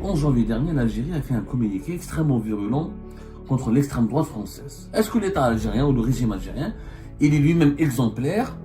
11 janvier dernier, l'Algérie a fait un communiqué extrêmement virulent contre l'extrême droite française. Est-ce que l'État algérien ou le régime algérien, il est lui-même exemplaire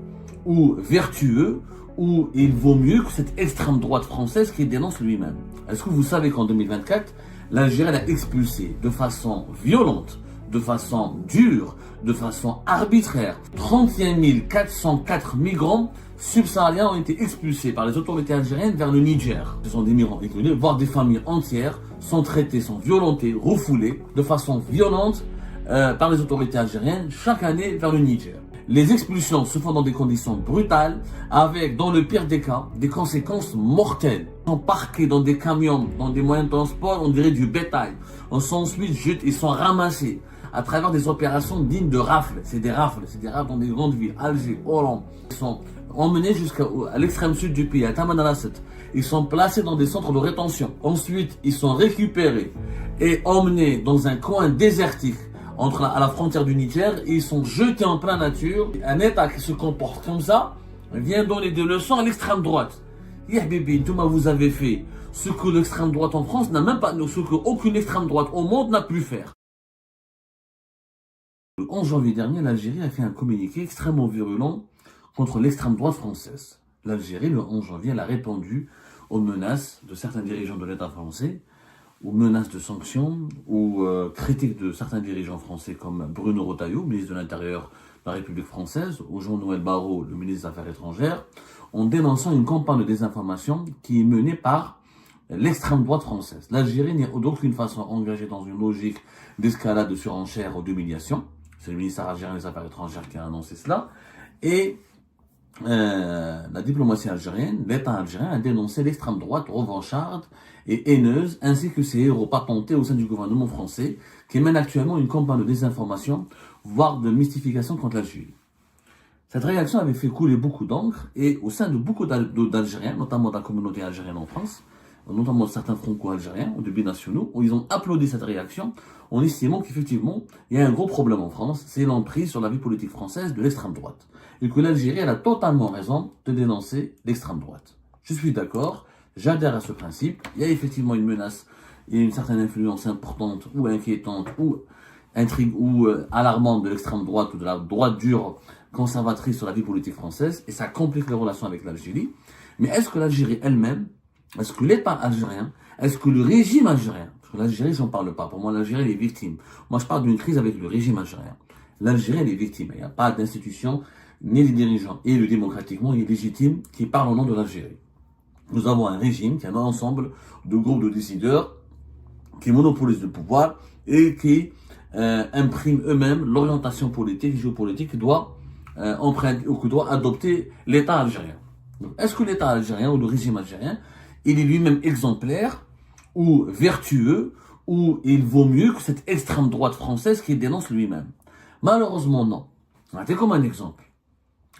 ou vertueux, ou il vaut mieux que cette extrême droite française qui dénonce lui-même? Est-ce que vous savez qu'en 2024, l'Algérie a expulsé de façon violente, de façon dure, de façon arbitraire, 31 404 migrants subsahariens ont été expulsés par les autorités algériennes vers le Niger. Ce sont des migrants économiques, voire des familles entières sont traitées, sont violentées, refoulées de façon violente par les autorités algériennes chaque année vers le Niger. Les expulsions se font dans des conditions brutales, avec, dans le pire des cas, des conséquences mortelles. Ils sont parqués dans des camions, dans des moyens de transport, on dirait du bétail. On s'ensuite jute, ils sont ramassés à travers des opérations dignes de rafles. C'est des rafles dans des grandes villes, Alger, Oran. Ils sont emmenés jusqu'à l'extrême sud du pays, à Tamanrasset. Ils sont placés dans des centres de rétention. Ensuite, ils sont récupérés et emmenés dans un coin désertique à la frontière du Niger, et ils sont jetés en pleine nature. Un État qui se comporte comme ça vient donner des leçons à l'extrême droite. Yahbibi, vous avez fait ce que l'extrême droite en France n'a même pas, ce qu'aucune extrême droite au monde n'a pu faire. Le 11 janvier dernier, l'Algérie a fait un communiqué extrêmement virulent contre l'extrême droite française. L'Algérie, le 11 janvier, elle a répondu aux menaces de certains dirigeants de l'État français, aux menaces de sanctions, aux critiques de certains dirigeants français comme Bruno Retailleau, ministre de l'Intérieur de la République française, ou Jean-Noël Barrot, le ministre des Affaires étrangères, en dénonçant une campagne de désinformation qui est menée par l'extrême droite française. L'Algérie n'est d'aucune façon engagée dans une logique d'escalade, de surenchère ou d'humiliation. C'est le ministère algérien des Affaires étrangères qui a annoncé cela. Et la diplomatie algérienne, l'État algérien a dénoncé l'extrême droite revancharde et haineuse, ainsi que ses héros patentés au sein du gouvernement français, qui mène actuellement une campagne de désinformation, voire de mystification contre l'Algérie. Cette réaction avait fait couler beaucoup d'encre, et au sein de beaucoup d'Algériens, notamment de la communauté algérienne en France, notamment certains franco-algériens ou de binationaux, où ils ont applaudi cette réaction en estimant qu'effectivement, il y a un gros problème en France, c'est l'emprise sur la vie politique française de l'extrême droite. Et que l'Algérie, elle a totalement raison de dénoncer l'extrême droite. Je suis d'accord, j'adhère à ce principe. Il y a effectivement une menace et une certaine influence importante ou inquiétante ou intrigue ou alarmante de l'extrême droite ou de la droite dure conservatrice sur la vie politique française, et ça complique les relations avec l'Algérie. Mais est-ce que l'Algérie elle-même, est-ce que l'État algérien, est-ce que le régime algérien, parce que l'Algérie, j'en parle pas, pour moi l'Algérie elle est victime. Moi je parle d'une crise avec le régime algérien. L'Algérie elle est victime, il n'y a pas d'institution, ni les dirigeants élus démocratiquement et légitimes qui parlent au nom de l'Algérie. Nous avons un régime qui a un ensemble de groupes de décideurs qui monopolisent le pouvoir et qui impriment eux-mêmes l'orientation politique, géopolitique que doit emprunter ou que doit adopter l'État algérien. Est-ce que l'État algérien ou le régime algérien, il est lui-même exemplaire ou vertueux, ou il vaut mieux que cette extrême droite française qui dénonce lui-même? Malheureusement non. C'est comme un exemple.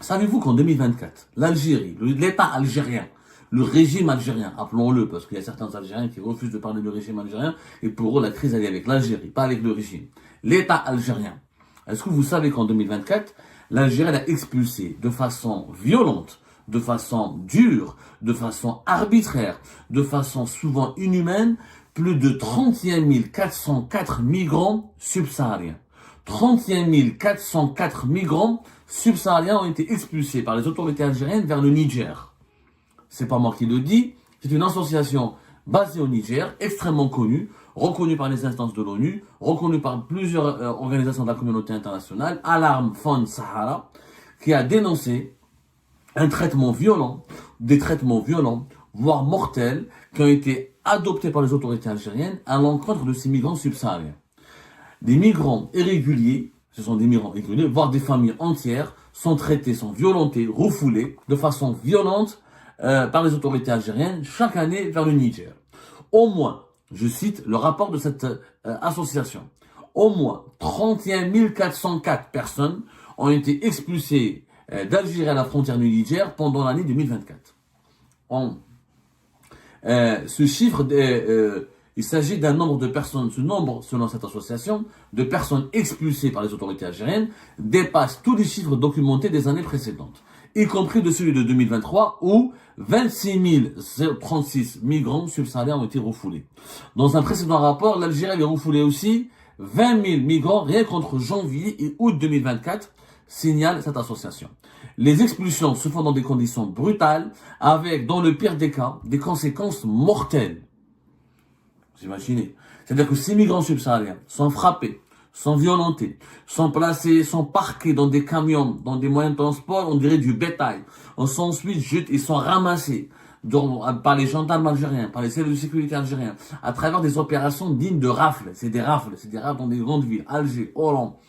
Savez-vous qu'en 2024, l'Algérie, l'État algérien, le régime algérien, appelons-le, parce qu'il y a certains Algériens qui refusent de parler du régime algérien, et pour eux la crise elle est avec l'Algérie, pas avec le régime. L'État algérien. Est-ce que vous savez qu'en 2024, l'Algérie a expulsé de façon violente, de façon dure, de façon arbitraire, de façon souvent inhumaine, plus de 31 404 migrants subsahariens. 31 404 migrants subsahariens ont été expulsés par les autorités algériennes vers le Niger. C'est pas moi qui le dis, c'est une association basée au Niger, extrêmement connue, reconnue par les instances de l'ONU, reconnue par plusieurs organisations de la communauté internationale, Alarm Fund Sahara, qui a dénoncé un traitement violent, des traitements violents, voire mortels, qui ont été adoptés par les autorités algériennes à l'encontre de ces migrants subsahariens. Des migrants irréguliers, ce sont des migrants irréguliers, voire des familles entières, sont traités, sont violentés, refoulés de façon violente par les autorités algériennes chaque année vers le Niger. Au moins, je cite le rapport de cette association, au moins 31 404 personnes ont été expulsées d'Algérie à la frontière du Niger pendant l'année 2024. Ce chiffre, il s'agit d'un nombre de personnes, ce nombre, selon cette association, de personnes expulsées par les autorités algériennes dépasse tous les chiffres documentés des années précédentes. y compris de celui de 2023 où 26 036 migrants subsahariens ont été refoulés. Dans un précédent rapport, l'Algérie avait refoulé aussi 20 000 migrants rien qu'entre janvier et août 2024, signale cette association. Les expulsions se font dans des conditions brutales, avec, dans le pire des cas, des conséquences mortelles. Vous imaginez? C'est-à-dire que ces migrants subsahariens sont frappés, sont violentés, sont placés, sont parqués dans des camions, dans des moyens de transport, on dirait du bétail. Ensuite, ils sont ramassés par les gendarmes algériens, par les services de sécurité algériens, à travers des opérations dignes de rafles. C'est des rafles dans des grandes villes. Alger, Oran,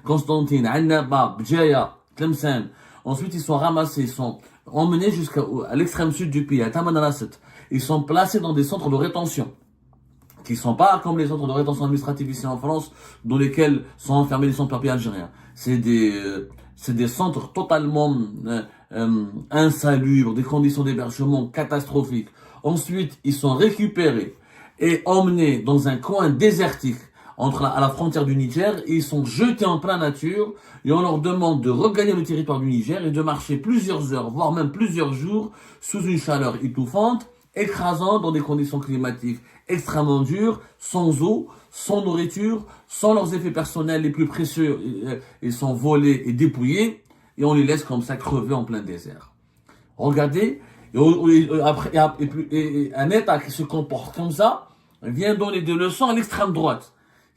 Constantine, Annaba, Bdjaya, Tlemcen. Ensuite, ils sont ramassés, ils sont emmenés jusqu'à l'extrême sud du pays, à Tamanrasset. Ils sont placés dans des centres de rétention, qui sont pas comme les centres de rétention administrative ici en France, dans lesquels sont enfermés les sans-papiers algériens. C'est des centres totalement insalubres, des conditions d'hébergement catastrophiques. Ensuite, ils sont récupérés et emmenés dans un coin désertique à la frontière du Niger, et ils sont jetés en pleine nature, et on leur demande de regagner le territoire du Niger et de marcher plusieurs heures, voire même plusieurs jours, sous une chaleur étouffante, écrasante, dans des conditions climatiques extrêmement dures, sans eau, sans nourriture, sans leurs effets personnels les plus précieux, ils sont volés et dépouillés, et on les laisse comme ça crever en plein désert. Regardez, et un État qui se comporte comme ça vient donner des leçons à l'extrême droite.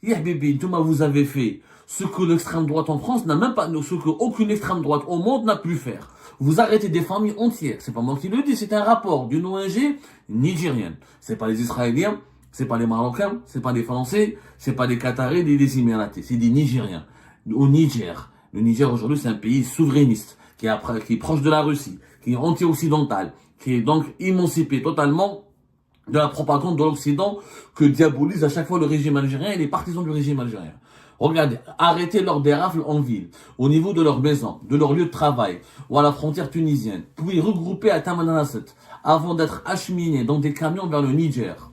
Yeah, bébé, vous avez fait ce que l'extrême droite en France n'a même pas, ce que aucune extrême droite au monde n'a pu faire. Vous arrêtez des familles entières. C'est pas moi qui le dis, c'est un rapport d'une ONG nigérienne. C'est pas les Israéliens, c'est pas les Marocains, c'est pas les Français, c'est pas les Qataris, ni les Émiratis, c'est des Nigériens. Au Niger. Le Niger aujourd'hui, c'est un pays souverainiste, qui est proche de la Russie, qui est anti-occidental, qui est donc émancipé totalement de la propagande de l'Occident que diabolise à chaque fois le régime algérien et les partisans du régime algérien. Regardez, arrêtez-leur des rafles en ville, au niveau de leur maison, de leur lieu de travail, ou à la frontière tunisienne, puis regroupés à Tamanrasset, avant d'être acheminés dans des camions vers le Niger.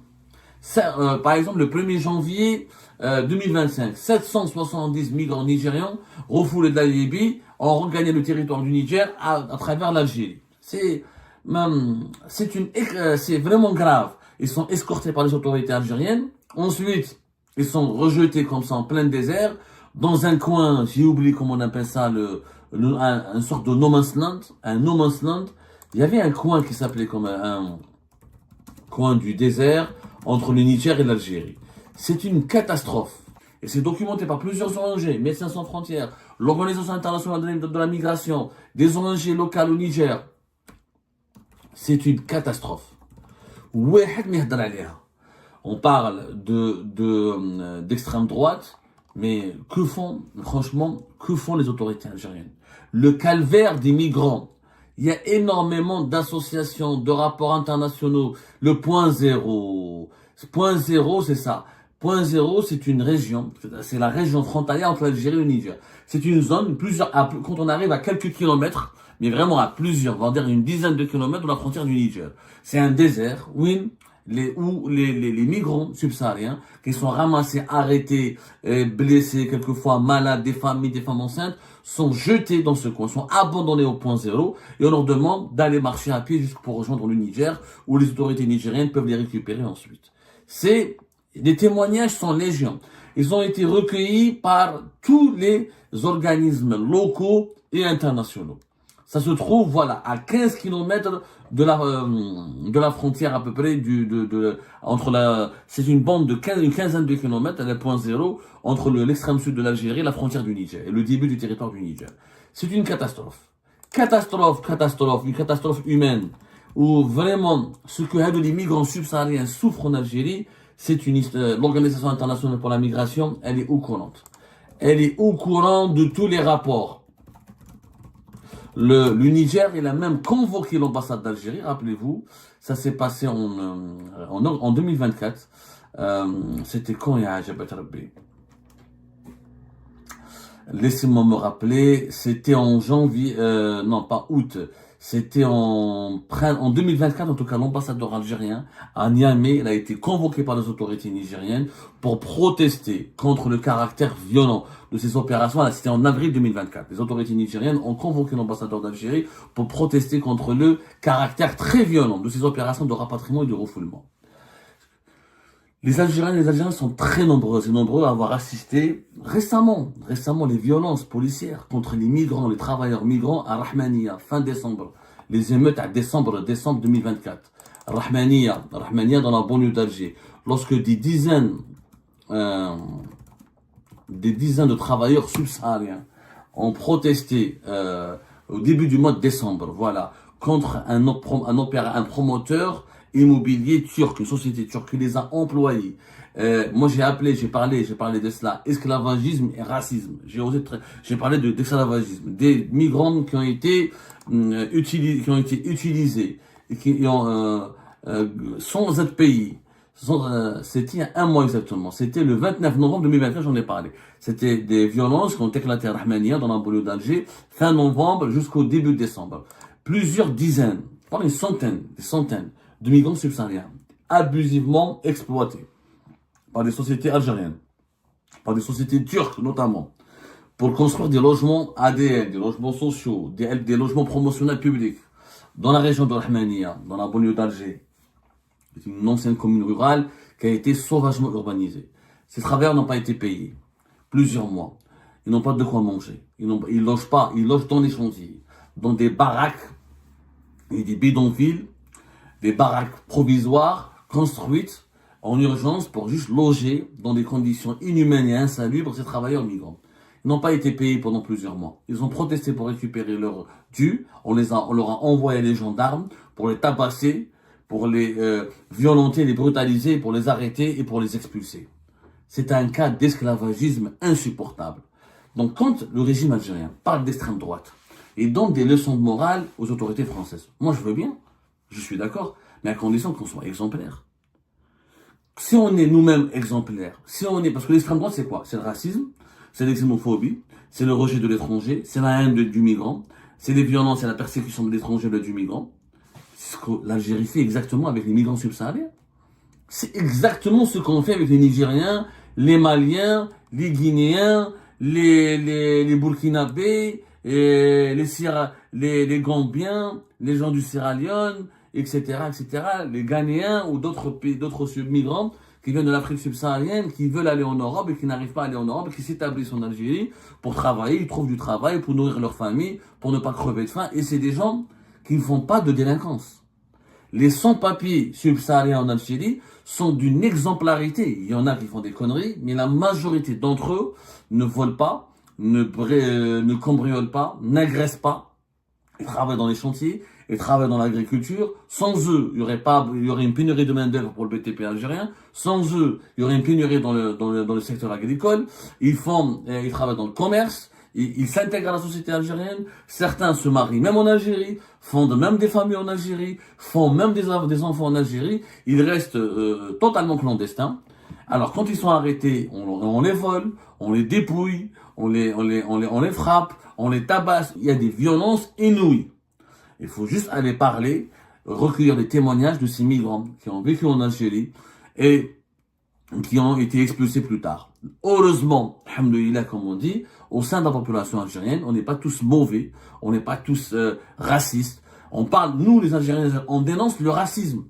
Par exemple, le 1er janvier 2025, 770 migrants nigérians refoulés de la Libye ont regagné le territoire du Niger à travers l'Algérie. C'est vraiment grave. Ils sont escortés par les autorités algériennes. Ensuite, ils sont rejetés comme ça en plein désert, dans un coin, j'ai oublié comment on appelle ça, une sorte de no man's land, un no man's land. Il y avait un coin qui s'appelait comme un coin du désert entre le Niger et l'Algérie. C'est une catastrophe. Et c'est documenté par plusieurs ONG, Médecins sans frontières, l'Organisation internationale de la migration, des ONG locales au Niger. C'est une catastrophe. On parle d'extrême droite, mais franchement, que font les autorités algériennes? Le calvaire des migrants. Il y a énormément d'associations, de rapports internationaux. Le point zéro. Point zéro, c'est ça. Point zéro, c'est une région. C'est la région frontalière entre l'Algérie et le Niger. C'est une zone, quand on arrive à quelques kilomètres, mais vraiment à plusieurs, on va dire une dizaine de kilomètres de la frontière du Niger. C'est un désert où les migrants subsahariens qui sont ramassés, arrêtés, blessés, quelquefois malades, des femmes enceintes, sont jetés dans ce coin, sont abandonnés au point zéro, et on leur demande d'aller marcher à pied jusqu'à pour rejoindre le Niger, où les autorités nigériennes peuvent les récupérer ensuite. Les témoignages sont légion. Ils ont été recueillis par tous les organismes locaux et internationaux. Ça se trouve, voilà, à 15 km de la frontière à peu près c'est une bande de une quinzaine de kilomètres à la point zéro entre l'extrême sud de l'Algérie et la frontière du Niger et le début du territoire du Niger. C'est une catastrophe. Une catastrophe humaine où vraiment ce que les migrants subsahariens souffrent en Algérie, l'Organisation internationale pour la migration, elle est au courant. Elle est au courant de tous les rapports. Le Niger, il a même convoqué l'ambassade d'Algérie, rappelez-vous, ça s'est passé en 2024. C'était quand il y a Jabat Rabbi? Laissez-moi me rappeler, c'était en janvier, non pas août, C'était en 2024, en tout cas, l'ambassadeur algérien à Niamey, il a été convoqué par les autorités nigériennes pour protester contre le caractère violent de ces opérations. Là, c'était en avril 2024. Les autorités nigériennes ont convoqué l'ambassadeur d'Algérie pour protester contre le caractère très violent de ces opérations de rapatriement et de refoulement. Les Algériens et les Algériens sont très nombreux à avoir assisté récemment les violences policières contre les migrants, les travailleurs migrants à Rahmaniya, fin décembre. Les émeutes à décembre 2024. Rahmaniya dans la banlieue d'Alger. Lorsque des dizaines de travailleurs subsahariens ont protesté au début du mois de décembre, voilà, contre un promoteur immobilier turc, une société turque qui les a employés. Moi j'ai parlé de cela, esclavagisme et racisme. J'ai parlé d'esclavagisme, des migrants qui ont été utilisés et qui ont sans être payés. C'était il y a un mois exactement. C'était le 29 novembre 2024, j'en ai parlé. C'était des violences qui ont éclaté à Rahmaniya dans la banlieue d'Alger, fin novembre jusqu'au début décembre. Plusieurs dizaines, voire des centaines de migrants subsahariens, abusivement exploités par des sociétés algériennes, par des sociétés turques notamment, pour construire des logements ADN, des logements sociaux, des logements promotionnels publics, dans la région de Rahmaniya, dans la banlieue d'Alger. C'est une ancienne commune rurale qui a été sauvagement urbanisée. Ces travailleurs n'ont pas été payés. Plusieurs mois. Ils n'ont pas de quoi manger. Ils logent pas. Ils logent dans les chantiers, dans des baraques et des bidonvilles, des baraques provisoires construites en urgence pour juste loger dans des conditions inhumaines et insalubres ces travailleurs migrants. Ils n'ont pas été payés pendant plusieurs mois. Ils ont protesté pour récupérer leur dû. On leur a envoyé les gendarmes pour les tabasser, pour les violenter, les brutaliser, pour les arrêter et pour les expulser. C'est un cas d'esclavagisme insupportable. Donc quand le régime algérien parle d'extrême droite et donne des leçons de morale aux autorités françaises, moi je veux bien, je suis d'accord, mais à condition qu'on soit exemplaire. Si on est nous-mêmes exemplaires, parce que l'extrême droite c'est quoi? C'est le racisme, c'est la xénophobie, c'est le rejet de l'étranger, c'est la haine du migrant, c'est les violences et la persécution de l'étranger et du migrant. C'est ce que l'Algérie fait exactement avec les migrants subsahariens. C'est exactement ce qu'on fait avec les Nigériens, les Maliens, les Guinéens, les Burkinabés, et les Gambiens, les gens du Sierra Leone, etc., les Ghanéens ou d'autres migrants qui viennent de l'Afrique subsaharienne, qui veulent aller en Europe et qui n'arrivent pas à aller en Europe et qui s'établissent en Algérie pour travailler, ils trouvent du travail pour nourrir leur famille, pour ne pas crever de faim. Et c'est des gens qui ne font pas de délinquance. Les sans-papiers subsahariens en Algérie sont d'une exemplarité. Il y en a qui font des conneries, mais la majorité d'entre eux ne volent pas, ne cambriolent pas, n'agressent pas. Ils travaillent dans les chantiers, ils travaillent dans l'agriculture. Sans eux, il y aurait une pénurie de main-d'œuvre pour le BTP algérien. Sans eux, il y aurait une pénurie dans le secteur agricole. Ils travaillent dans le commerce. Ils s'intègrent à la société algérienne. Certains se marient même en Algérie, fondent même des familles en Algérie, font même des enfants en Algérie. Ils restent totalement clandestins. Alors quand ils sont arrêtés, on les vole, on les dépouille, on les frappe, on les tabasse. Il y a des violences inouïes. Il faut juste aller parler, recueillir les témoignages de ces migrants qui ont vécu en Algérie et qui ont été expulsés plus tard. Heureusement, alhamdoulilah, comme on dit, au sein de la population algérienne, on n'est pas tous mauvais, on n'est pas tous racistes. Nous les Algériens, on dénonce le racisme.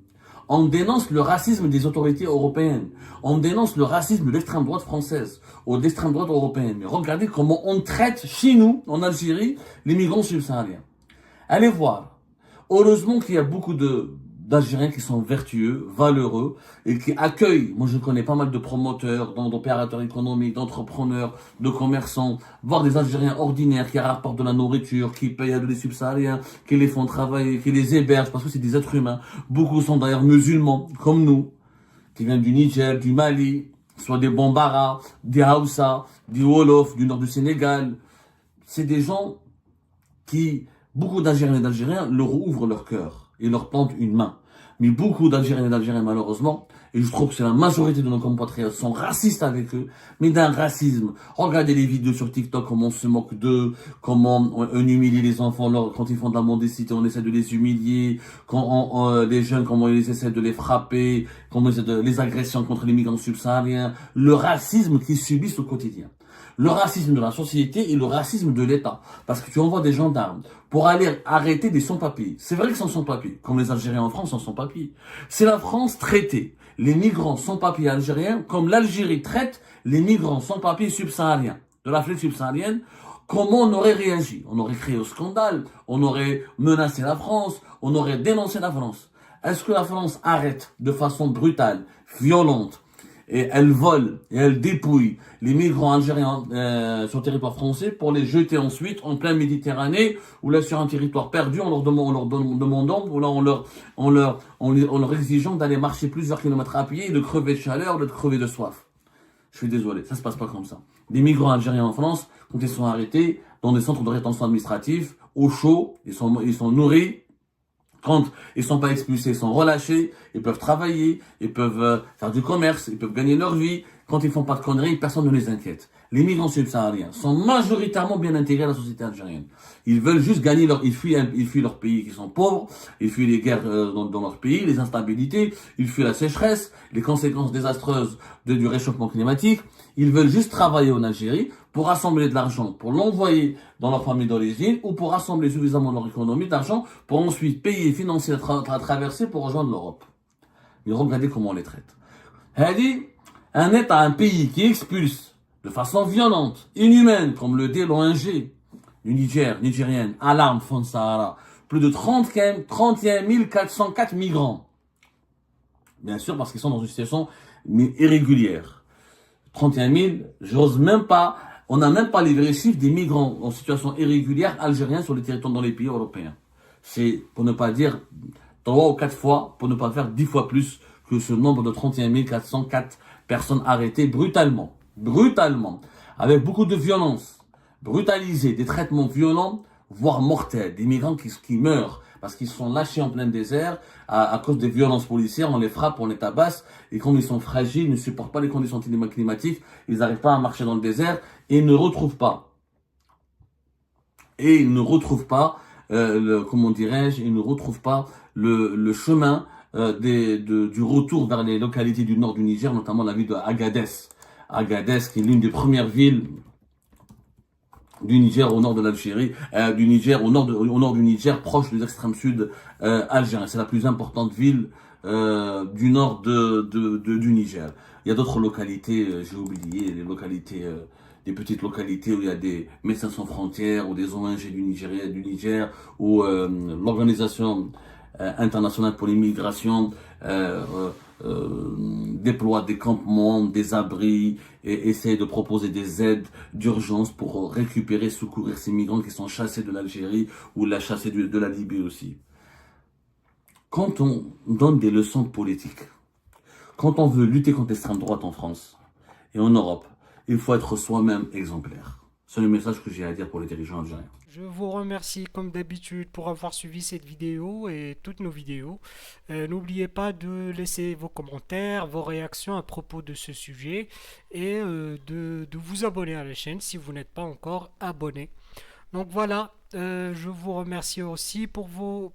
On dénonce le racisme des autorités européennes. On dénonce le racisme de l'extrême droite française ou de l'extrême droite européenne. Mais regardez comment on traite chez nous, en Algérie, les migrants subsahariens. Allez voir. Heureusement qu'il y a beaucoup d'Algériens qui sont vertueux, valeureux et qui accueillent. Moi, je connais pas mal de promoteurs, d'opérateurs économiques, d'entrepreneurs, de commerçants, voire des Algériens ordinaires qui rapportent de la nourriture, qui payent à des subsahariens, qui les font travailler, qui les hébergent parce que c'est des êtres humains. Beaucoup sont d'ailleurs musulmans, comme nous, qui viennent du Niger, du Mali, soit des Bambara, des Haoussa, des Wolof, du nord du Sénégal. C'est des gens qui, beaucoup d'Algériens et d'Algériens leur ouvrent leur cœur et leur tendent une main. Mais beaucoup d'Algériens et d'Algériens, malheureusement, et je trouve que c'est la majorité de nos compatriotes sont racistes avec eux, mais d'un racisme. Regardez les vidéos sur TikTok, comment on se moque d'eux, comment on humilie les enfants quand ils font de la mendicité, on essaie de les humilier, les jeunes, comment ils essaient de les frapper, comment ils essaient les agressions contre les migrants subsahariens, le racisme qu'ils subissent au quotidien. Le racisme de la société et le racisme de l'État. Parce que tu envoies des gendarmes pour aller arrêter des sans-papiers. C'est vrai qu'ils sont sans-papiers, comme les Algériens en France sont sans-papiers. C'est la France traitée les migrants sans-papiers algériens comme l'Algérie traite les migrants sans-papiers subsahariens, de l'Afrique subsaharienne. Comment on aurait réagi? On aurait créé au scandale, on aurait menacé la France, on aurait dénoncé la France. Est-ce que la France arrête de façon brutale, violente, et elle vole et elle dépouille les migrants algériens sur le territoire français pour les jeter ensuite en pleine Méditerranée ou là sur un territoire perdu en leur demandant ou là en leur exigeant d'aller marcher plusieurs kilomètres à pied et de crever de chaleur, de crever de soif. Je suis désolé, ça se passe pas comme ça. Des migrants algériens en France, quand ils sont arrêtés dans des centres de rétention administrative, au chaud, ils sont nourris. Quand ils sont pas expulsés, ils sont relâchés, ils peuvent travailler, ils peuvent faire du commerce, ils peuvent gagner leur vie. Quand ils font pas de conneries, personne ne les inquiète. Les migrants subsahariens sont majoritairement bien intégrés à la société algérienne. Ils veulent juste gagner ils fuient leur pays qui sont pauvres, ils fuient les guerres dans leur pays, les instabilités, ils fuient la sécheresse, les conséquences désastreuses du réchauffement climatique. Ils veulent juste travailler en Algérie pour rassembler de l'argent, pour l'envoyer dans leur famille d'origine ou pour rassembler suffisamment leur économie d'argent pour ensuite payer et financer la traversée pour rejoindre l'Europe. Mais regardez comment on les traite. Un pays qui expulse de façon violente, inhumaine, comme le dit l'ONG du Nigérienne, Alarme Fond Sahara, plus de 31 404 migrants. Bien sûr, parce qu'ils sont dans une situation irrégulière. 31 000, j'ose même pas, on n'a même pas les vrais chiffres des migrants en situation irrégulière algériens sur les territoires dans les pays européens. C'est, pour ne pas dire 3 ou 4 fois, pour ne pas faire 10 fois plus que ce nombre de 31 404 personnes arrêtées brutalement, avec beaucoup de violence, brutalisées, des traitements violents, voire mortels, des migrants qui meurent parce qu'ils sont lâchés en plein désert à cause des violences policières, on les frappe, on les tabasse, et comme ils sont fragiles, ils ne supportent pas les conditions climatiques, ils n'arrivent pas à marcher dans le désert, et ils ne retrouvent pas. Le chemin du retour vers les localités du nord du Niger, notamment la ville de Agadez. Agadez, qui est l'une des premières villes du Niger au nord de l'Algérie, au nord du Niger, proche des extrêmes sud algériens. C'est la plus importante ville du nord du Niger. Il y a d'autres localités, j'ai oublié, des petites localités où il y a des Médecins sans frontières ou des ONG du Niger ou l'Organisation internationale pour l'immigration déploie des campements, des abris et essaie de proposer des aides d'urgence pour récupérer, secourir ces migrants qui sont chassés de l'Algérie ou chassés de la Libye aussi. Quand on donne des leçons de politique, quand on veut lutter contre l'extrême droite en France et en Europe, il faut être soi-même exemplaire. C'est le message que j'ai à dire pour les dirigeants algériens. Je vous remercie comme d'habitude pour avoir suivi cette vidéo et toutes nos vidéos. N'oubliez pas de laisser vos commentaires, vos réactions à propos de ce sujet et de vous abonner à la chaîne si vous n'êtes pas encore abonné. Donc voilà, je vous remercie aussi pour vos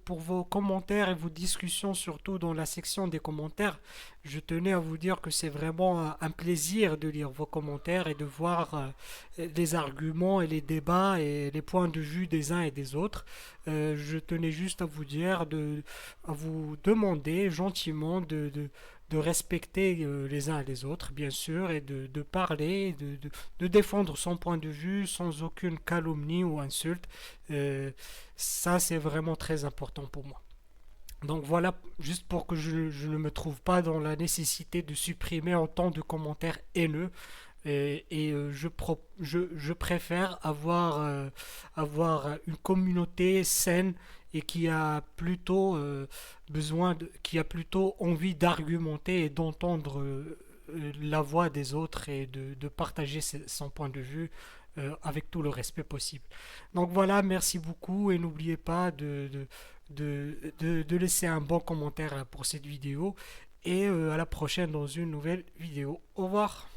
commentaires et vos discussions, surtout dans la section des commentaires. Je tenais à vous dire que c'est vraiment un plaisir de lire vos commentaires et de voir les arguments et les débats et les points de vue des uns et des autres. Je tenais juste à vous dire, à vous demander gentiment de respecter les uns et les autres, bien sûr, et de parler, de défendre son point de vue sans aucune calomnie ou insulte. Ça, c'est vraiment très important pour moi. Donc voilà, juste pour que je ne me trouve pas dans la nécessité de supprimer autant de commentaires haineux. Je préfère avoir une communauté saine et qui a plutôt envie d'argumenter et d'entendre la voix des autres et de partager son point de vue avec tout le respect possible. Donc voilà, merci beaucoup et n'oubliez pas de laisser un bon commentaire pour cette vidéo et à la prochaine dans une nouvelle vidéo. Au revoir.